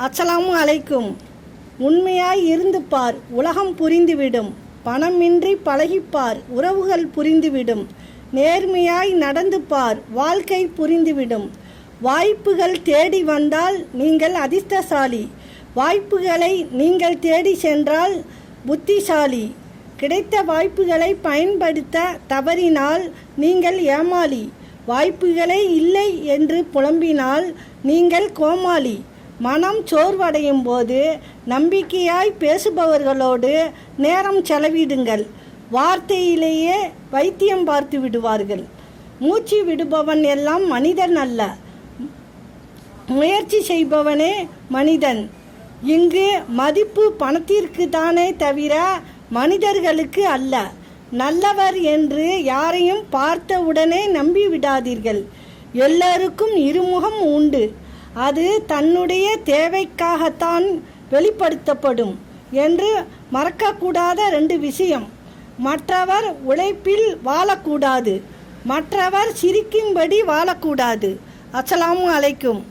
அஸ்ஸலாமு அலைக்கும். உண்மையாய் இருந்து பார், உலகம் புரிந்துவிடும். பணமின்றி பழகிப்பார், உறவுகள் புரிந்துவிடும். நேர்மையாய் நடந்து பார், வாழ்க்கை புரிந்துவிடும். வாய்ப்புகள் தேடி வந்தால் நீங்கள் அதிர்ஷ்டசாலி. வாய்ப்புகளை நீங்கள் தேடி சென்றால் புத்திசாலி. கிடைத்த வாய்ப்புகளை பயன்படுத்த தவறினால் நீங்கள் ஏமாளி. வாய்ப்புகளே இல்லை என்று புலம்பினால் நீங்கள் கோமாளி. மனம் சோர்வடையும் போது நம்பிக்கையாய் பேசுபவர்களோடு நேரம் செலவிடுங்கள். வார்த்தையிலேயே வைத்தியம் பார்த்து விடுவார்கள். மூச்சு விடுபவன் எல்லாம் மனிதன் அல்ல, முயற்சி செய்பவனே மனிதன். இங்கு மதிப்பு பணத்திற்கு தானே தவிர மனிதர்களுக்கு அல்ல. நல்லவர் என்று யாரையும் பார்த்த உடனே நம்பிவிடாதீர்கள். எல்லோருக்கும் இருமுகம் உண்டு. அது தன்னுடைய தேவைக்காகத்தான் வெளிப்படுத்தப்படும் என்று மறக்கக்கூடாத 2 விஷயம். மற்றவர் உழைப்பில் வாழக்கூடாது, மற்றவர் சிரிக்கும்படி வாழக்கூடாது. அஸ்ஸலாமு அலைக்கும்.